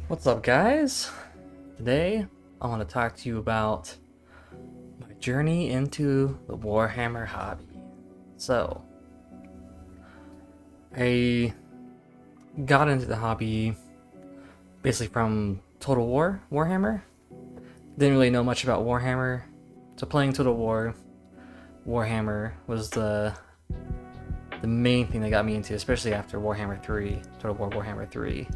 What's up, guys? Today I want to talk to you about my journey into the Warhammer hobby. So, I got into the hobby basically from Total War Warhammer. Didn't really know much about Warhammer, so playing Total War Warhammer was the main thing that got me into, especially after Warhammer 3, Total War Warhammer 3.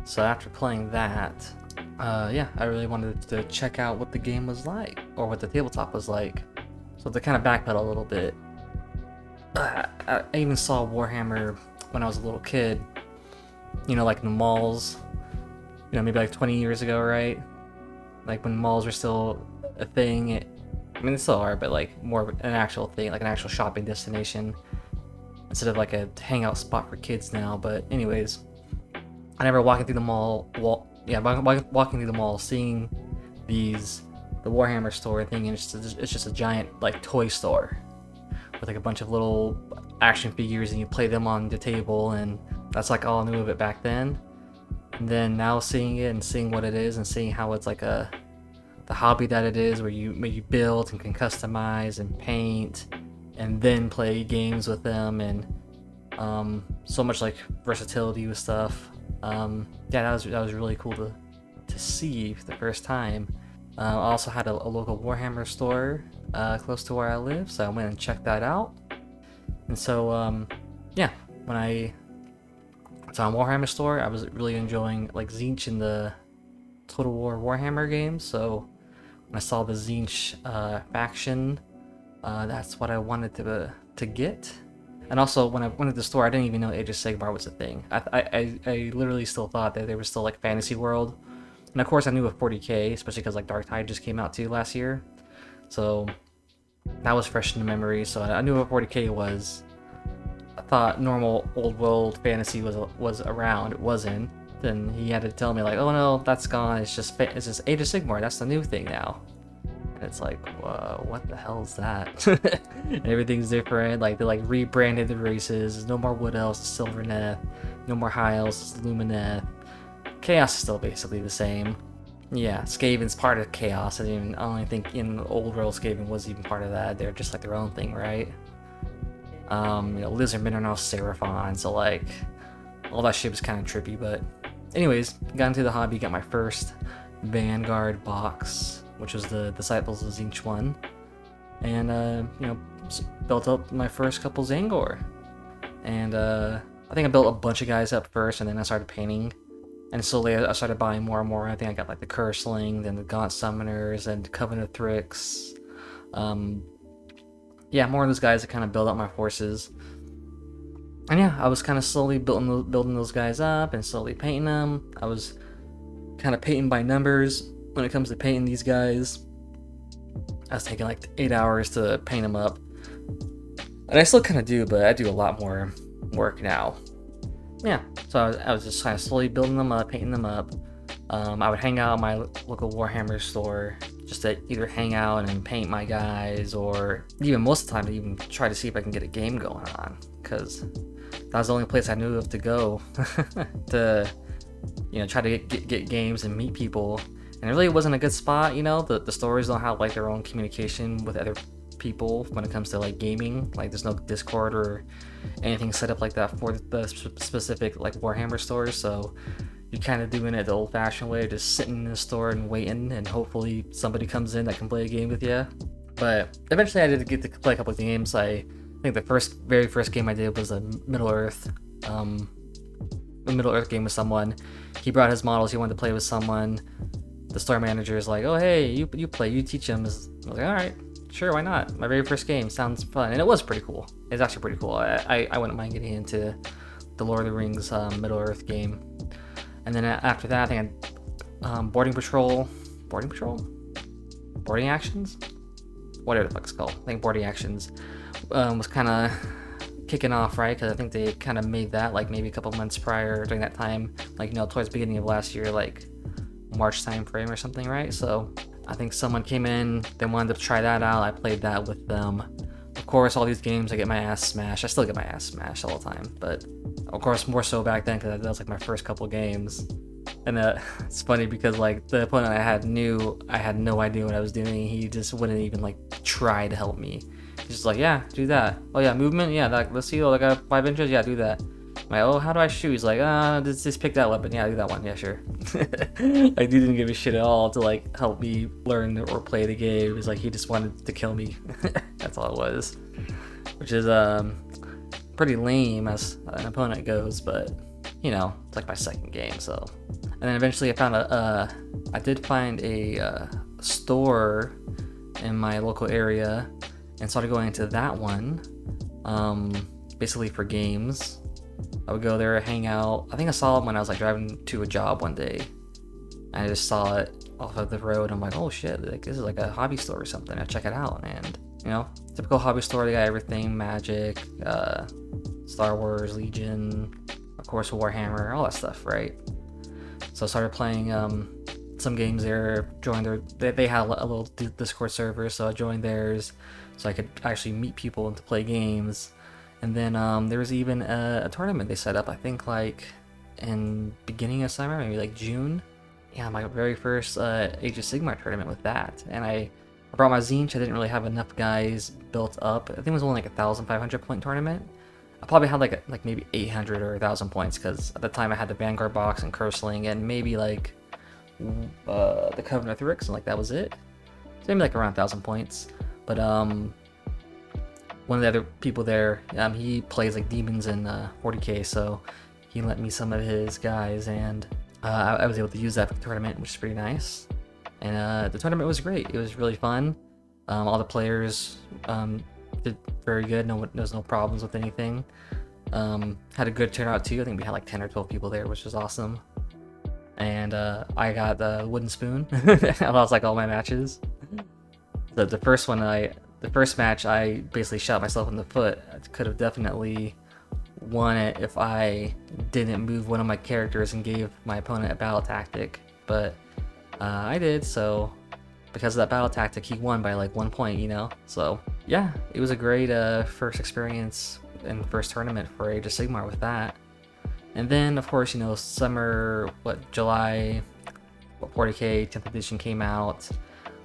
So after playing that, I really wanted to check out what the game was like, or what the tabletop was like. So to kind of backpedal a little bit, I even saw Warhammer when I was a little kid, like in the malls, maybe like 20 years ago, right? Like when malls were still a thing. I mean, they still are, but like more of an actual thing, like an actual shopping destination, instead of like a hangout spot for kids now. But anyways, I remember walking through the mall, walking through the mall, seeing the Warhammer store thing, and it's just a giant like toy store with like a bunch of little action figures, and you play them on the table, and that's like all I knew of it back then. And then now seeing it and seeing what it is, and seeing how it's like the hobby that it is, where you build and can customize and paint, and then play games with them, and so much like versatility with stuff. That was really cool to see for the first time. I also had a local Warhammer store close to where I live, so I went and checked that out. And so when I saw Warhammer Store, I was really enjoying like Tzeentch and the Total War Warhammer games. So when I saw the Tzeentch faction, that's what I wanted to get. And also, when I went to the store, I didn't even know Age of Sigmar was a thing. I literally still thought that they were still like fantasy world. And of course, I knew of 40k, especially because like Dark Tide just came out too last year. So that was fresh in the memory. So I knew what 40k was. I thought normal old world fantasy was around. It wasn't. Then he had to tell me like, oh no, that's gone. It's just Age of Sigmar. That's the new thing now. And it's like, whoa, what the hell is that? And everything's different. Like they like rebranded the races. There's no more Wood Elves, Silverneth. No more High Elves, Lumineth. Chaos is still basically the same. Yeah, Skaven's part of Chaos. I don't think in Old World Skaven was even part of that. They're just like their own thing, right? Lizardmen are now Seraphon, so like all that shit was kind of trippy. But anyways, got into the hobby, got my first Vanguard box, which was the Disciples of Tzeentch one, and built up my first couple Zangor. And I think I built a bunch of guys up first, and then I started painting, and slowly I started buying more and more. I think I got like the Curseling, then the Gaunt Summoners, and Covenant of Thrix. More of those guys to kind of build up my forces. And yeah, I was kind of slowly building those guys up and slowly painting them. I was kind of painting by numbers when it comes to painting these guys. I was taking like 8 hours to paint them up. And I still kind of do, but I do a lot more work now. Yeah, so I was just kind of slowly building them up, painting them up. I would hang out at my local Warhammer store just to either hang out and paint my guys, or even most of the time to even try to see if I can get a game going on, because that was the only place I knew of to go to try to get games and meet people. And it really wasn't a good spot. The stores don't have like their own communication with other people when it comes to like gaming. Like there's no Discord or anything set up like that for the specific like Warhammer stores. So you're kind of doing it the old-fashioned way, just sitting in the store and waiting, and hopefully somebody comes in that can play a game with you. But eventually I did get to play a couple of games. I think the very first game I did was a Middle Earth. A Middle Earth game with someone. He brought his models. He wanted to play with someone. The store manager is like, "Oh hey, you play, you teach him." I was like, "All right, sure, why not?" My very first game sounds fun, and it was pretty cool. It's actually pretty cool. I wouldn't mind getting into the Lord of the Rings Middle Earth game. And then after that, I think boarding actions, whatever the fuck it's called. I think boarding actions was kind of kicking off, right? Because I think they kind of made that like maybe a couple months prior during that time, like towards the beginning of last year, like March time frame or something, right? So I think someone came in, they wanted to try that out. I played that with them. Of course, all these games I get my ass smashed. I still get my ass smashed all the time, but of course more so back then because that was like my first couple games. And it's funny because like the opponent I had no idea what I was doing. He just wouldn't even like try to help me. He's just like, yeah, do that. Oh yeah, movement, yeah, that, let's see, oh, I got 5 inches, yeah, do that. I'm like, oh, how do I shoot? He's like, just pick that weapon, yeah, do that one, yeah, sure. Like, he didn't give a shit at all to like help me learn or play the game. It was like he just wanted to kill me. That's all it was, which is pretty lame as an opponent goes, but you know, it's like my second game. So, and then eventually I did find a store in my local area and started going into that one, basically for games. I would go there, hang out. I think I saw it when I was like driving to a job one day. I just saw it off of the road. I'm like, oh shit, like this is like a hobby store or something. I check it out, and you know, typical hobby store. They got everything: Magic, Star Wars, Legion, of course Warhammer, all that stuff, right? So I started playing some games there. Joined they had a little Discord server, so I joined theirs, so I could actually meet people and to play games. And then there was even a tournament they set up, I think like in beginning of summer, maybe like June. Yeah, my very first Age of Sigmar tournament with that. And I brought my Tzeentch. I didn't really have enough guys built up. I think it was only like 1,500 point tournament. I probably had like maybe 800 or 1,000 points, because at the time I had the Vanguard box and Cursling and maybe like the Covenant of Thrix, and like that was it. So maybe like around 1,000 points. But one of the other people there, he plays like demons in 40k, so he lent me some of his guys, and I was able to use that for the tournament, which is pretty nice. And the tournament was great. It was really fun. All the players did very good. There was no problems with anything. Had a good turnout too. I think we had like 10 or 12 people there, which was awesome. And I got the wooden spoon. I lost like all my matches. The first match, I basically shot myself in the foot. I could have definitely won it if I didn't move one of my characters and gave my opponent a battle tactic, but I did, so because of that battle tactic, he won by like 1 point, you know? So yeah, it was a great first experience and first tournament for Age of Sigmar with that. And then, of course, you know, summer, July, 40k 10th edition came out.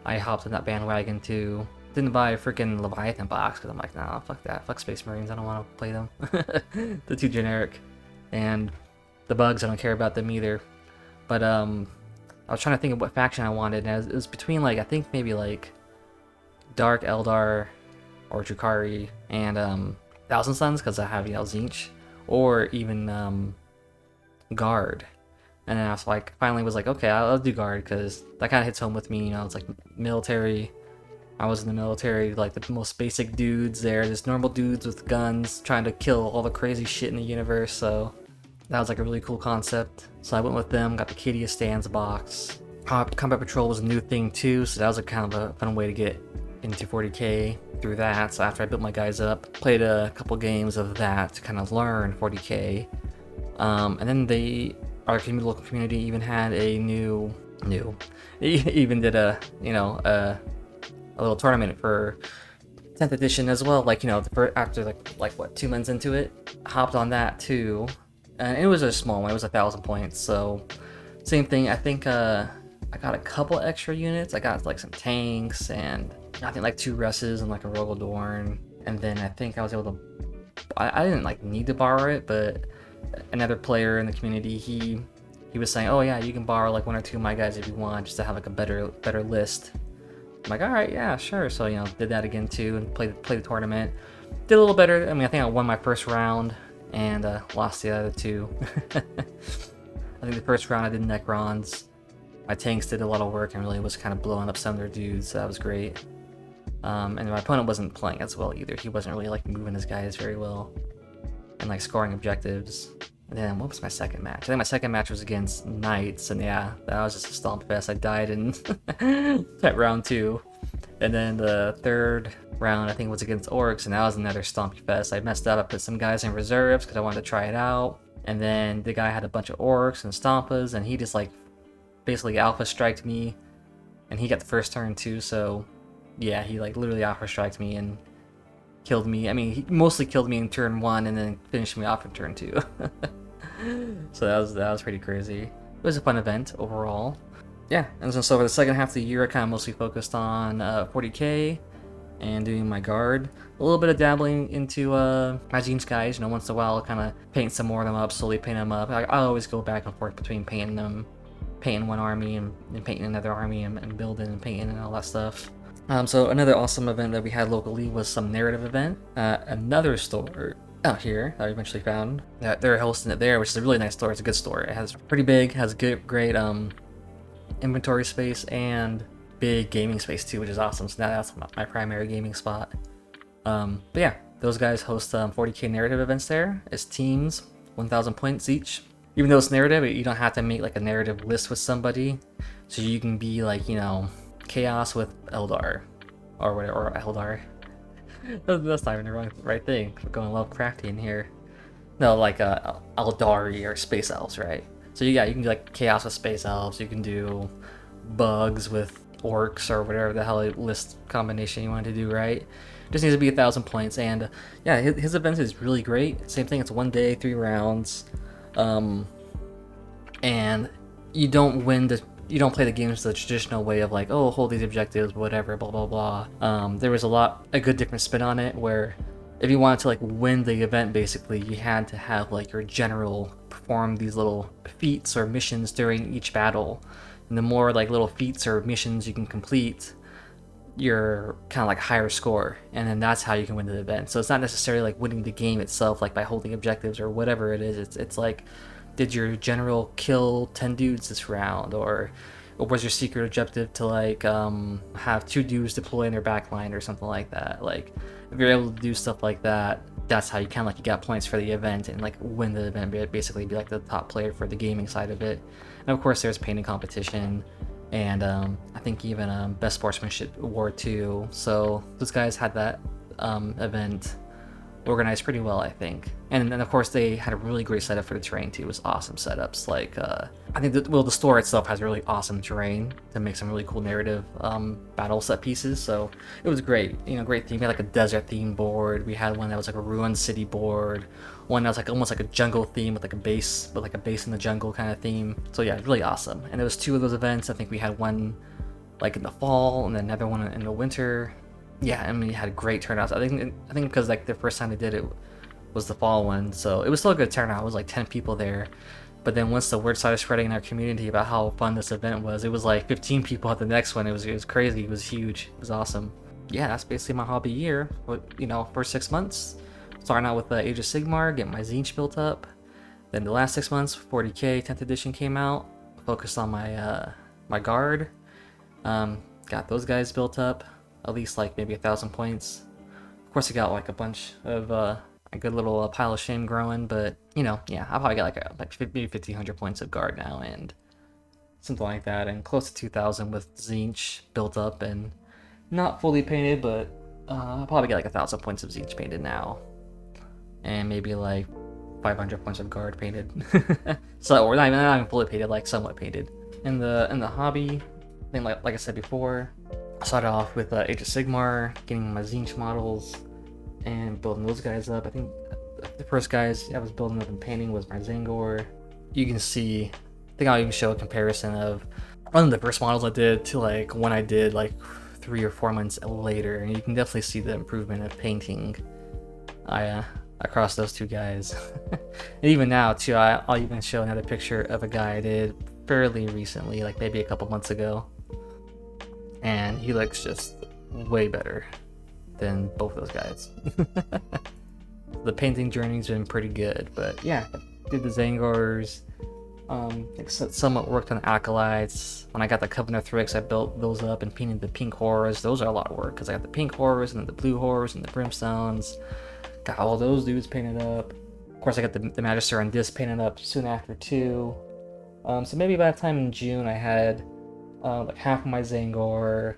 I hopped in that bandwagon too. Didn't buy a freaking Leviathan box because I'm like, nah, fuck that. Fuck Space Marines. I don't want to play them. They're too generic. And the bugs, I don't care about them either. But I was trying to think of what faction I wanted, and it was between like, I think maybe like Dark Eldar or Drukhari and Thousand Suns, because I have, you know, Tzeentch, or even Guard. And then I was like, finally was like, okay, I'll do Guard, because that kind of hits home with me, you know. It's like military. I was in the military, like the most basic dudes there, just normal dudes with guns trying to kill all the crazy shit in the universe. So that was like a really cool concept. So I went with them, got the Kidia Stands box. Combat Patrol was a new thing too, so that was a kind of a fun way to get into 40k through that. So after I built my guys up, played a couple games of that to kind of learn 40k. And then our local community even had a even did a little tournament for 10th edition as well. Like, you know, after like what, 2 months into it, hopped on that too. And it was a small one, it was 1,000 points. So same thing, I think I got a couple extra units. I got like some tanks and I think like 2 Russes and like a Rogodorn. And then I think I was able to, I didn't like need to borrow it, but another player in the community, he was saying, oh yeah, you can borrow like 1 or 2 of my guys if you want, just to have like a better list. I'm like, all right, yeah, sure. So, you know, did that again too, and played the tournament. Did a little better. I mean, I think I won my first round and lost the other 2. I think the first round I did Necrons. My tanks did a lot of work and really was kind of blowing up some of their dudes, so that was great. And my opponent wasn't playing as well either. He wasn't really like moving his guys very well and like scoring objectives. And then what was my second match? I think my second match was against Knights, and yeah, that was just a stomp fest. I died in that round 2. And then the third round I think was against Orcs, and that was another stompy fest. I messed up. I put some guys in reserves because I wanted to try it out. And then the guy had a bunch of Orcs and Stompas, and he just like basically alpha striked me, and he got the first turn too. So yeah, he like literally alpha striked me and killed me. I mean, he mostly killed me in turn 1 and then finished me off in turn 2. So that was pretty crazy. it was a fun event overall. Yeah, and so for the second half of the year, I kind of mostly focused on 40k and doing my guard. A little bit of dabbling into my Tzeentch guys. You know, once in a while, I'll kind of paint some more of them up, slowly paint them up. I always go back and forth between painting one army and painting another army and building and painting and all that stuff. So another awesome event that we had locally was some narrative event. Another store out here that I eventually found. They're hosting it there, which is a really nice store. It's a good store. It has pretty big, has great inventory space and big gaming space too, which is awesome. So now that's my primary gaming spot. But yeah, those guys host 40k narrative events there. It's teams, 1,000 points each. Even though it's narrative, you don't have to make like a narrative list with somebody. So you can be like, you know, Chaos with Eldar or whatever, or Eldar. That's not even the right thing. We're going Lovecraftian here. No, like Eldari or Space Elves, right? So yeah, you can do like Chaos with Space Elves. You can do Bugs with Orcs or whatever the hell list combination you want to do, right? Just needs to be 1,000 points. And yeah, his event is really great. Same thing. It's 1 day, 3 rounds. And you don't play the games the traditional way of like, oh, hold these objectives, whatever, blah blah blah. There was a good different spin on it, where if you wanted to like win the event, basically you had to have like your general perform these little feats or missions during each battle, and the more like little feats or missions you can complete, your kind of like higher score, and then that's how you can win the event. So it's not necessarily like winning the game itself, like by holding objectives or whatever it is. It's like, did your general kill 10 dudes this round, or was your secret objective to like have 2 dudes deploy in their backline or something like that. Like if you're able to do stuff like that, that's how you kind of like you got points for the event and like win the event, basically be like the top player for the gaming side of it. And of course there's painting competition, and I think even Best Sportsmanship Award too. So those guys had that event organized pretty well, I think. And then of course they had a really great setup for the terrain too. It was awesome setups. Like I think the store itself has really awesome terrain to make some really cool narrative battle set pieces. So it was great. You know, great theme. We had like a desert theme board. We had one that was like a ruined city board. One that was like almost like a jungle theme with like a base in the jungle kind of theme. So yeah, really awesome. And there was 2 of those events. I think we had one like in the fall and then another one in the winter. Yeah, I mean, we had great turnouts. I think because like the first time they did it was the fall one, so it was still a good turnout. It was like 10 people there, but then once the word started spreading in our community about how fun this event was, it was like 15 people at the next one. It was crazy. It was huge. It was awesome. Yeah, that's basically my hobby year. You know, first 6 months, starting out with Age of Sigmar, getting my Tzeentch built up. Then the last 6 months, 40k 10th edition came out. Focused on my guard. Got those guys built up. At least like maybe 1,000 points. Of course, I got like a bunch of a good little pile of shame growing, but you know, yeah, I probably got like maybe 1,500 points of guard now and something like that, and close to 2,000 with Tzeentch built up and not fully painted, but I probably got like 1,000 points of Tzeentch painted now, and maybe like 500 points of guard painted. So we're not even fully painted, like somewhat painted. In the hobby, I think like I said before, I started off with Age of Sigmar, getting my Tzeentch models and building those guys up. I think the first guys I was building up and painting was my Zangor. You can see, I think I'll even show a comparison of one of the first models I did to like when I did like 3 or 4 months later, and you can definitely see the improvement of painting across those 2 guys. And even now too, I'll even show another picture of a guy I did fairly recently, like maybe a couple months ago. And he looks just way better than both those guys. The painting journey's been pretty good, but yeah, did the Zangors, somewhat worked on Acolytes. When I got the Covenant of Thrix, I built those up and painted the pink horrors. Those are a lot of work, because I got the pink horrors and then the blue horrors and the brimstones. Got all those dudes painted up. Of course, I got the Magister on disc painted up soon after too. So maybe by the time in June, I had like half of my Zangor,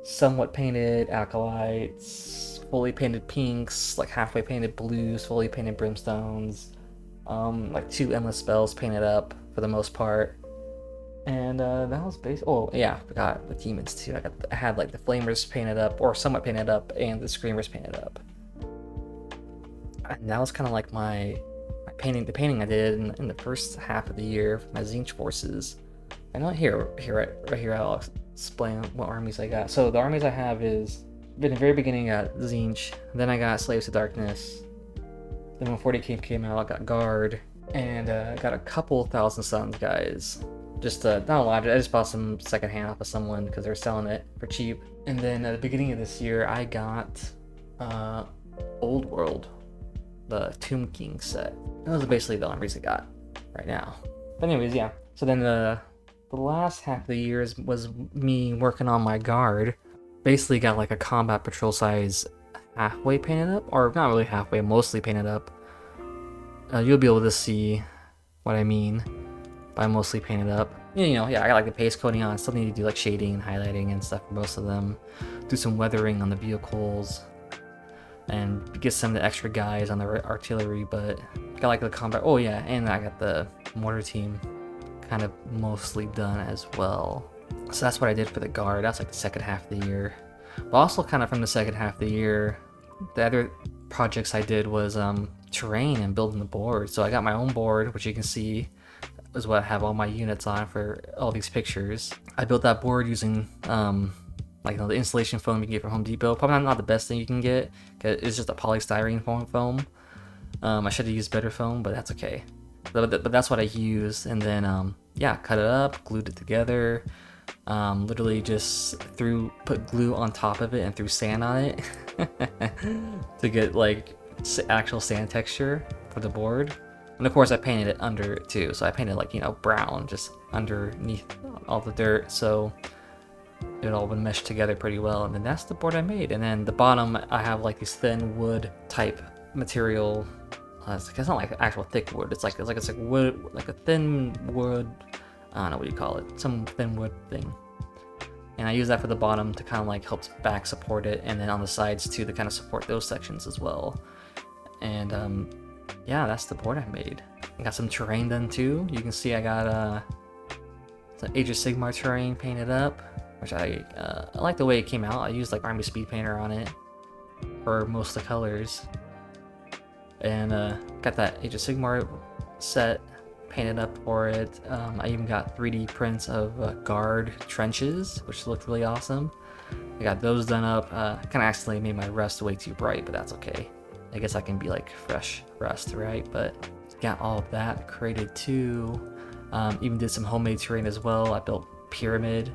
somewhat painted Acolytes, fully painted pinks, like halfway painted blues, fully painted brimstones, like 2 endless spells painted up for the most part, and that was oh yeah, I forgot the demons too. I had like the flamers painted up, or somewhat painted up, and the screamers painted up, and that was kind of like my the painting I did in the first half of the year for my Tzeentch forces. I know right here I'll explain what armies I got. So the armies I have is, in the very beginning I got Tzeentch, then I got Slaves to Darkness, then when 40k came out I got Guard, and I got a couple Thousand Suns guys. Just not a lot, I just bought some secondhand off of someone because they're selling it for cheap. And then at the beginning of this year I got Old World, the Tomb King set. Those are basically the armies I got right now. But anyways, yeah. So then the last half of the year was me working on my Guard. Basically got like a combat patrol size halfway painted up, or not really halfway, mostly painted up. You'll be able to see what I mean by mostly painted up. You know, yeah, I got like the paste coating on. Still need to do like shading and highlighting and stuff for most of them. Do some weathering on the vehicles, and get some of the extra guys on the artillery, but got like the combat. Oh yeah, and I got the mortar team kind of mostly done as well. So that's what I did for the Guard. That's like the second half of the year. But also kind of from the second half of the year, the other projects I did was terrain and building the board. So I got my own board, which you can see is what I have all my units on for all these pictures. I built that board using like, you know, the insulation foam you can get from Home Depot. Probably not the best thing you can get, cause it's just a polystyrene foam. I should have used better foam, but that's okay. But that's what I used, and then yeah, cut it up, glued it together. Literally just put glue on top of it and threw sand on it to get like actual sand texture for the board. And of course I painted it under it too, so I painted like, you know, brown just underneath all the dirt, so it all would mesh together pretty well. And then that's the board I made. And then the bottom I have like these thin wood type material. It's not like actual thick wood. It's like wood, like a thin wood. I don't know what you call it. Some thin wood thing. And I use that for the bottom to kind of like help back support it, and then on the sides too to kind of support those sections as well. And yeah, that's the board I made. I got some terrain done too. You can see I got some Age of Sigmar terrain painted up, which I like the way it came out. I used like Army speed painter on it for most of the colors. And got that Age of Sigmar set painted up for it. I even got 3D prints of Guard trenches, which looked really awesome. I got those done up. Kind of accidentally made my rust way too bright, but that's okay. I guess I can be like fresh rust, right? But got all of that created too. Even did some homemade terrain as well. I built pyramid,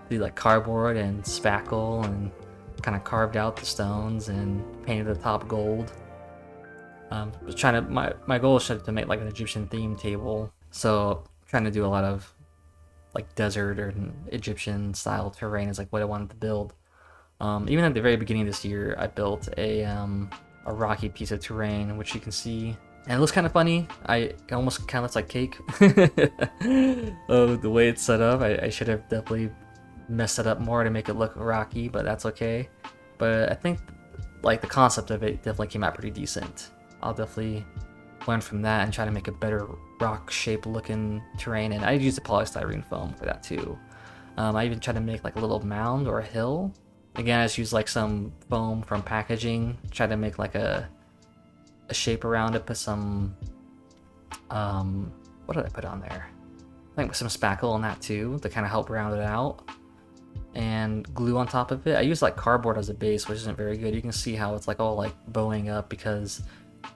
did like cardboard and spackle, and kind of carved out the stones and painted the top gold. Was trying to my goal is to make like an Egyptian themed table, so trying to do a lot of like desert or Egyptian style terrain is like what I wanted to build. Even at the very beginning of this year, I built a rocky piece of terrain, which you can see, and it looks kind of funny. It almost kind of looks like cake. Oh, the way it's set up, I should have definitely messed it up more to make it look rocky, but that's okay. But I think like the concept of it definitely came out pretty decent. I'll definitely learn from that and try to make a better rock shape looking terrain, and I used a polystyrene foam for that too. I even tried to make like a little mound or a hill. Again, I just used like some foam from packaging, tried to make like a shape around it, put some what did I put on there? I think some spackle on that too to kind of help round it out, and glue on top of it. I used like cardboard as a base, which isn't very good. You can see how it's like all like bowing up because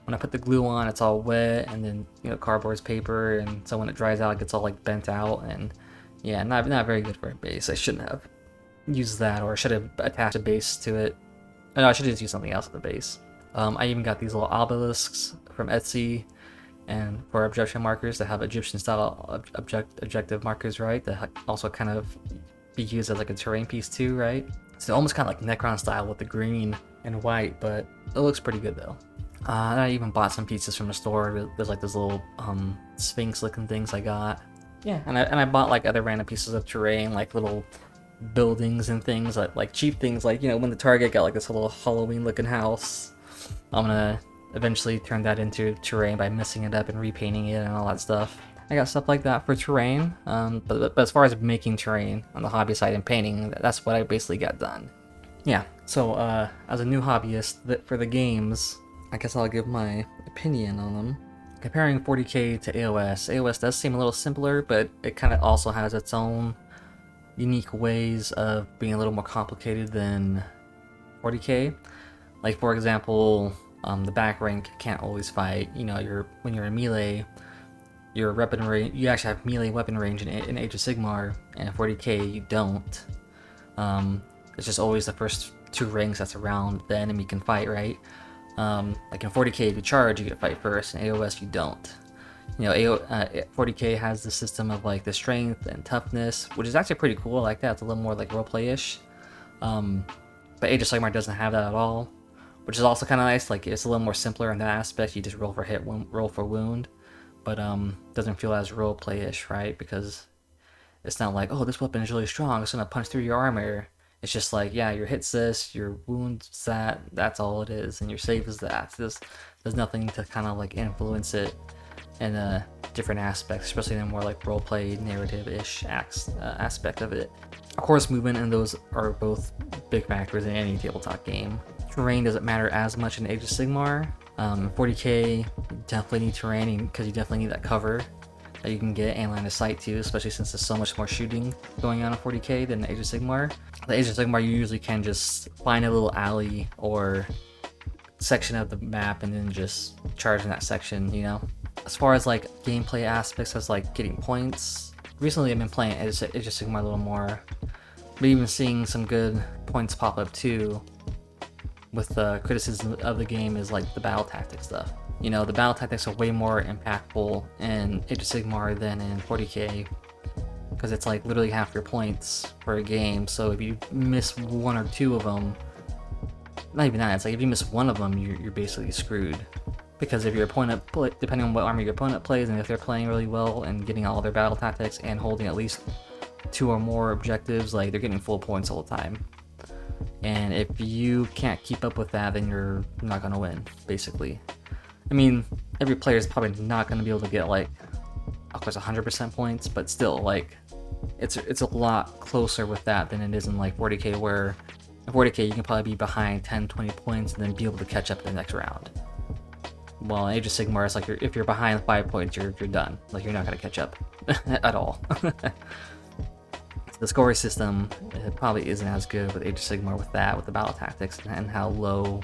when I put the glue on, it's all wet, and then, you know, cardboard's paper, and so when it dries out, it gets all like bent out, and yeah, not very good for a base. I shouldn't have used that, or I should have attached a base to it. No, I should have just used something else at the base. I even got these little obelisks from Etsy, and for objection markers that have Egyptian style objective markers, right? That also kind of be used as like a terrain piece too, right? So almost kind of like Necron style with the green and white, but it looks pretty good though. And I even bought some pieces from the store. There's like those little sphinx looking things I got. Yeah, and I bought like other random pieces of terrain, like little buildings and things, like cheap things, like, you know, when the Target got like this little Halloween looking house. I'm gonna eventually turn that into terrain by messing it up and repainting it and all that stuff. I got stuff like that for terrain, but as far as making terrain on the hobby side and painting, that's what I basically got done. Yeah, so as a new hobbyist for the games, I guess I'll give my opinion on them. Comparing 40k to AOS does seem a little simpler, but it kind of also has its own unique ways of being a little more complicated than 40k. Like for example, the back rank can't always fight. You know, when you're in melee, your weapon range, you actually have melee weapon range in Age of Sigmar, and in 40k you don't. It's just always the first 2 ranks that's around the enemy can fight, right? Like in 40k, if you charge, you get to fight first. In AOS, you don't. You know, 40k has the system of like the strength and toughness, which is actually pretty cool. I like that. It's a little more like roleplay-ish. But Age of Sigmar doesn't have that at all, which is also kind of nice. Like it's a little more simpler in that aspect. You just roll for hit, roll for wound, but doesn't feel as roleplay-ish, right? Because it's not like, oh, this weapon is really strong, it's gonna punch through your armor. It's just like, yeah, your hit's this, your wound's that, that's all it is, and your save is that. There's nothing to kind of like influence it in different aspects, especially in a more like roleplay narrative-ish aspect of it. Of course, movement and those are both big factors in any tabletop game. Terrain doesn't matter as much in Age of Sigmar. 40k, you definitely need terrain because you definitely need that cover that you can get and line of sight too, especially since there's so much more shooting going on in 40k than in Age of Sigmar. The Age of Sigmar, you usually can just find a little alley or section of the map and then just charge in that section, you know? As far as like gameplay aspects, as like getting points, recently I've been playing Age of Sigmar a little more, but even seeing some good points pop up too. With the criticism of the game is like the battle tactics stuff. You know, the battle tactics are way more impactful in Age of Sigmar than in 40k, because it's like literally half your points for a game. So if you miss 1 or 2 of them, not even that, it's like if you miss 1 of them, you're basically screwed. Because if your opponent, depending on what army your opponent plays, and if they're playing really well and getting all their battle tactics and holding at least 2 or more objectives, like they're getting full points all the time. And if you can't keep up with that, then you're not going to win, basically. I mean, every player is probably not going to be able to get, like, of course, 100% points, but still, like, it's a lot closer with that than it is in, like, 40k, where in 40k you can probably be behind 10, 20 points and then be able to catch up in the next round. Well, in Age of Sigmar, it's like if you're behind 5 points, you're done. Like, you're not going to catch up at all. The scoring system, it probably isn't as good with Age of Sigmar with the battle tactics and how low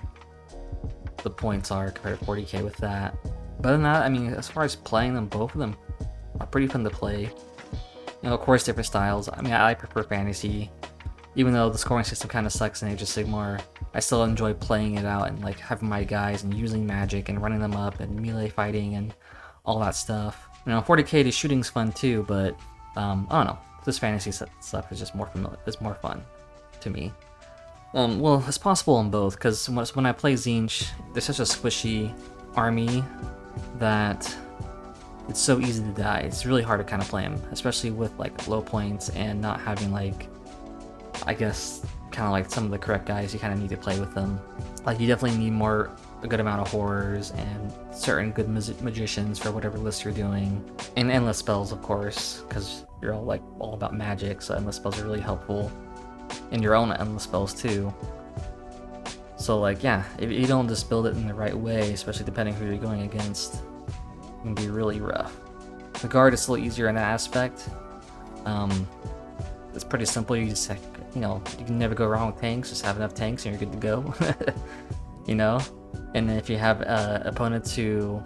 the points are compared to 40k with that. But other than that, I mean, as far as playing them, both of them are pretty fun to play. You know, of course, different styles. I mean, I prefer fantasy. Even though the scoring system kind of sucks in Age of Sigmar, I still enjoy playing it out and like having my guys and using magic and running them up and melee fighting and all that stuff. You know, 40k, the shooting's fun too, but I don't know. This fantasy stuff is just more familiar. It's more fun to me. Well, it's possible in both, because when I play Tzeentch, there's such a squishy army that it's so easy to die. It's really hard to kind of play him, especially with like low points and not having like, I guess, kind of like some of the correct guys. You kind of need to play with them. Like you definitely need a good amount of horrors and certain good magicians for whatever list you're doing, and endless spells, of course, because you're all about magic, so endless spells are really helpful, and your own endless spells too. So like, yeah, if you don't just build it in the right way, especially depending who you're going against, it can be really rough. The guard is a little easier in that aspect. It's pretty simple. You just, you know, you can never go wrong with tanks. Just have enough tanks and you're good to go. You know, and if you have opponents who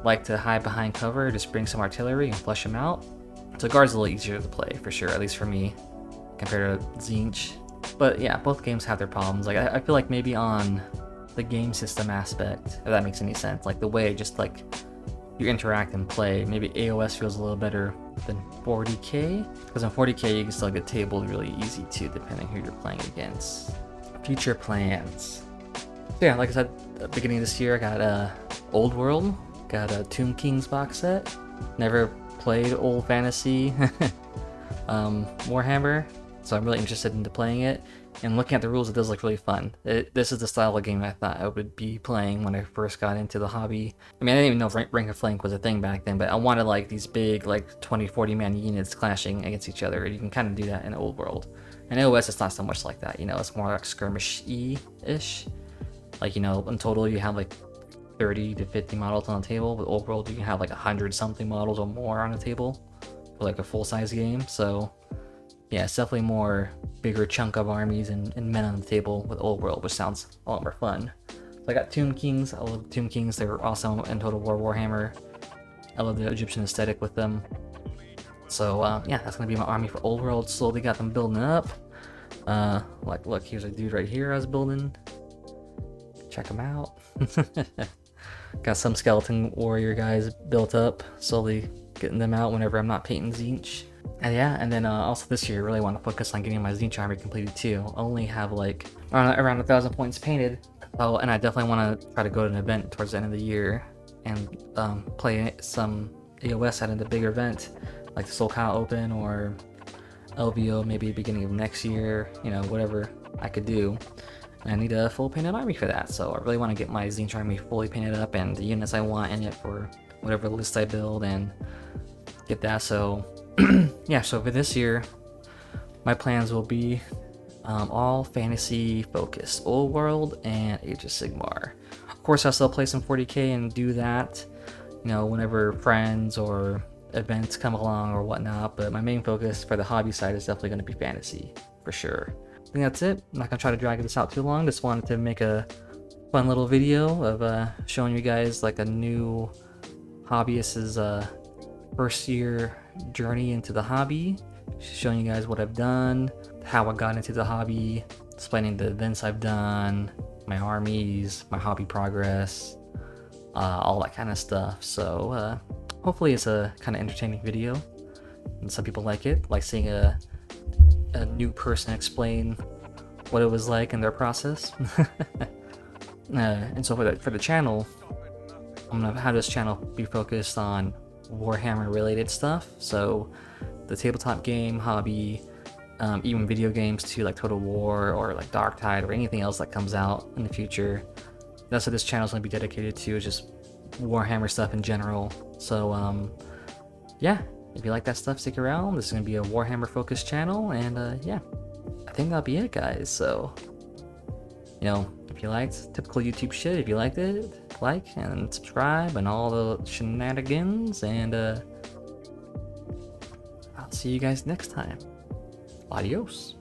like to hide behind cover, just bring some artillery and flush them out. So guard's a little easier to play for sure, at least for me, compared to Tzeentch. But yeah, both games have their problems. Like I feel like maybe on the game system aspect, if that makes any sense, like the way just like you interact and play, maybe AOS feels a little better than 40k, because in 40k you can still get tabled really easy too, depending who you're playing against. Future plans. So yeah, like I said, at the beginning of this year, I got Old World, got a Tomb Kings box set. Never played old fantasy Warhammer, so I'm really interested into playing it. And looking at the rules, it does look really fun. This is the style of game I thought I would be playing when I first got into the hobby. I mean, I didn't even know if Rank of Flank was a thing back then, but I wanted like these big, like 20, 40 man units clashing against each other. You can kind of do that in Old World. In AOS, it's not so much like that, you know, it's more like skirmish-y-ish. Like, you know, in total you have like 30 to 50 models on the table. With old world, you can have like 100 something models or more on the table for like a full-size game. So yeah, it's definitely more bigger chunk of armies and men on the table with old world, which sounds a lot more fun. So I got Tomb Kings. I love Tomb Kings. They were awesome in Total War Warhammer. I love the Egyptian aesthetic with them. So yeah, that's gonna be my army for old world. Slowly got them building up. Like look, here's a dude right here I was building. Check him out. Got some skeleton warrior guys built up. Slowly getting them out whenever I'm not painting Tzeentch. And yeah, and then also this year, I really want to focus on getting my Tzeentch army completed too. I only have like around 1,000 points painted. Oh, and I definitely want to try to go to an event towards the end of the year and play some AOS at a bigger event, like the Soul Kyle Open or LVO, maybe beginning of next year. You know, whatever I could do. And I need a full painted army for that, so I really want to get my Tzeentch army fully painted up and the units I want in it for whatever list I build and get that. So yeah, so for this year, my plans will be all fantasy focused, old world and Age of Sigmar. Of course, I'll still play some 40k and do that, you know, whenever friends or events come along or whatnot. But my main focus for the hobby side is definitely going to be fantasy for sure. I think that's it. I'm not gonna try to drag this out too long. Just wanted to make a fun little video of showing you guys like a new hobbyist's first year journey into the hobby, showing you guys what I've done, how I got into the hobby, explaining the events I've done, my armies, my hobby progress, all that kind of stuff. So hopefully it's a kind of entertaining video and some people like it, like seeing a new person explain what it was like in their process. And so for the channel, I'm gonna have this channel be focused on Warhammer related stuff, so the tabletop game, hobby, even video games too, like Total War or like Darktide or anything else that comes out in the future. That's what this channel is gonna be dedicated to, is just Warhammer stuff in general. So yeah, if you like that stuff, stick around. This is going to be a Warhammer focused channel, and yeah, I think that'll be it, guys. So, you know, if you liked typical YouTube shit, if you liked it, like and subscribe and all the shenanigans, and I'll see you guys next time. Adios.